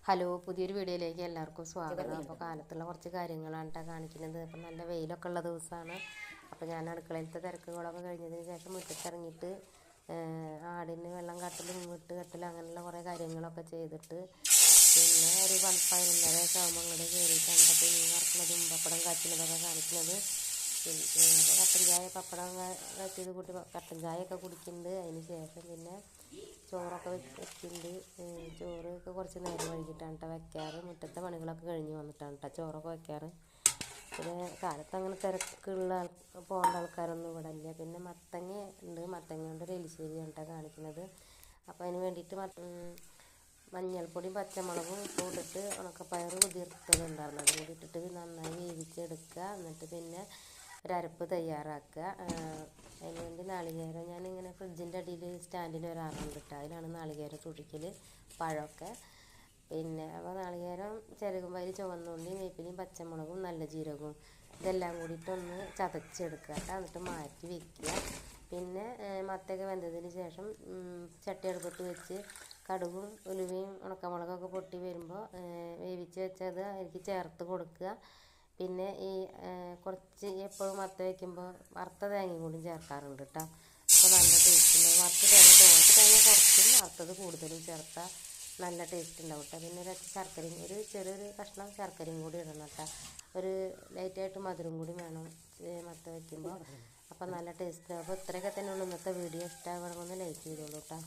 Hello, പുതിയൊരു വീഡിയോയിലേക്ക് എല്ലാവർക്കും സ്വാഗതം. അപ്പോൾ കാലത്തുള്ള കുറച്ച് കാര്യങ്ങളാണ് കേട്ടോ കാണിക്കുന്നത്. അപ്പം നല്ല വെയിലൊക്കെ ഉള്ള ദിവസമാണ്. അപ്പോൾ ഞാൻ അടുക്കളയിലത്തെ തിരക്കുകളൊക്കെ കഴിഞ്ഞതിന് ശേഷം മുറ്റത്തിറങ്ങിയിട്ട് ആടിന് വെള്ളം കാട്ടലും വിട്ട് കെട്ടലും അങ്ങനെയുള്ള കുറേ കാര്യങ്ങളൊക്കെ ചെയ്തിട്ട് പിന്നെ ഒരു 11:30 ആകുമ്പോൾ അങ്ങോട്ട് കയറിയിട്ടാണ് അപ്പോൾ മീൻ വറക്കുന്നതും പപ്പടം കാച്ചുന്നതൊക്കെ കാണിക്കുന്നത്. പിന്നെ കട്ടൻ ചായ പപ്പടം കാച്ചിയത് കൂട്ടി കട്ടൻ ചായയൊക്കെ കുടിക്കുന്നുണ്ട്. അതിന് ശേഷം പിന്നെ ചോറൊക്കെ വെക്കുന്നുണ്ട്. ചോറൊക്കെ കുറച്ച് നേരം വൈകിട്ടാണ് കേട്ടോ വെക്കാറ്. മുറ്റത്തെ പണികളൊക്കെ കഴിഞ്ഞ് വന്നിട്ടാണ് കേട്ടോ ചോറൊക്കെ വെക്കാറ്. പിന്നെ കാലത്ത് അങ്ങനെ തിരക്കുള്ള പോകേണ്ട ആൾക്കാരൊന്നും ഇവിടെ ഇല്ല. പിന്നെ മത്തങ്ങ ഉണ്ട്, മത്തങ്ങ കൊണ്ട് ഒരു എലിശ്ശേരിയാണ് കേട്ടോ കാണിക്കുന്നത്. അപ്പോൾ അതിന് വേണ്ടിയിട്ട് മഞ്ഞൾപ്പൊടിയും പച്ചമുളകും ഉപ്പും ഇട്ടിട്ട് ഉണക്കപ്പയർ കുതിർത്തതുണ്ടായിരുന്നു. അതും കൂടി ഇട്ടിട്ട് നന്നായി വേവിച്ചെടുക്കുക. എന്നിട്ട് പിന്നെ ഒരരപ്പ് തയ്യാറാക്കുക. അതിന് വേണ്ടി നാളികേരം ഞാനിങ്ങനെ ഫ്രിഡ്ജിൻ്റെ അടിയിൽ സ്റ്റാൻഡിന് ഒരാറുണ്ട് കേട്ടോ. അതിലാണ് നാളികേരം സൂക്ഷിക്കൽ, പഴമൊക്കെ. പിന്നെ അപ്പോൾ നാളികേരം ചിരകുമ്പോൾ അതിൽ ചുവന്നുള്ളിയും വേപ്പിലയും പച്ചമുളകും നല്ല ജീരകവും ഇതെല്ലാം കൂടിയിട്ടൊന്ന് ചതച്ചെടുക്കുക കേട്ടോ. എന്നിട്ട് മാറ്റി വയ്ക്കുക. പിന്നെ മത്തയൊക്കെ വെന്തതിന് ശേഷം ചട്ടി അടുപ്പത്ത് വെച്ച് കടുകും ഉലുവയും ഉണക്കമുളകൊക്കെ പൊട്ടി വരുമ്പോൾ വേവിച്ച് വെച്ചത് അതിലേക്ക് ചേർത്ത് കൊടുക്കുക. പിന്നെ ഈ കുറച്ച് എപ്പോഴും മത്ത വയ്ക്കുമ്പോൾ വറുത്ത തേങ്ങയും കൂടി ചേർക്കാറുണ്ട് കേട്ടോ. അപ്പോൾ നല്ല ടേസ്റ്റ് ഉണ്ടാവും. വറുത്ത തേങ്ങ കുറച്ചും വറുത്തത് കൂടുതലും ചേർത്താൽ നല്ല ടേസ്റ്റ് ഉണ്ടാവും കേട്ടോ. പിന്നെ ശർക്കരയും ഒരു ചെറിയൊരു കഷ്ണം ശർക്കരയും കൂടി ഇടണം കേട്ടോ. ഒരു ലൈറ്റായിട്ട് മധുരം കൂടി വേണം മത്ത വയ്ക്കുമ്പോൾ. അപ്പോൾ നല്ല ടേസ്റ്റ്. അപ്പോൾ ഇത്രയൊക്കെ തന്നെ ഉള്ളൂ ഇന്നത്തെ വീഡിയോ. ഇഷ്ടമാകണമെന്ന് ലൈക്ക് ചെയ്തോളൂ കേട്ടോ.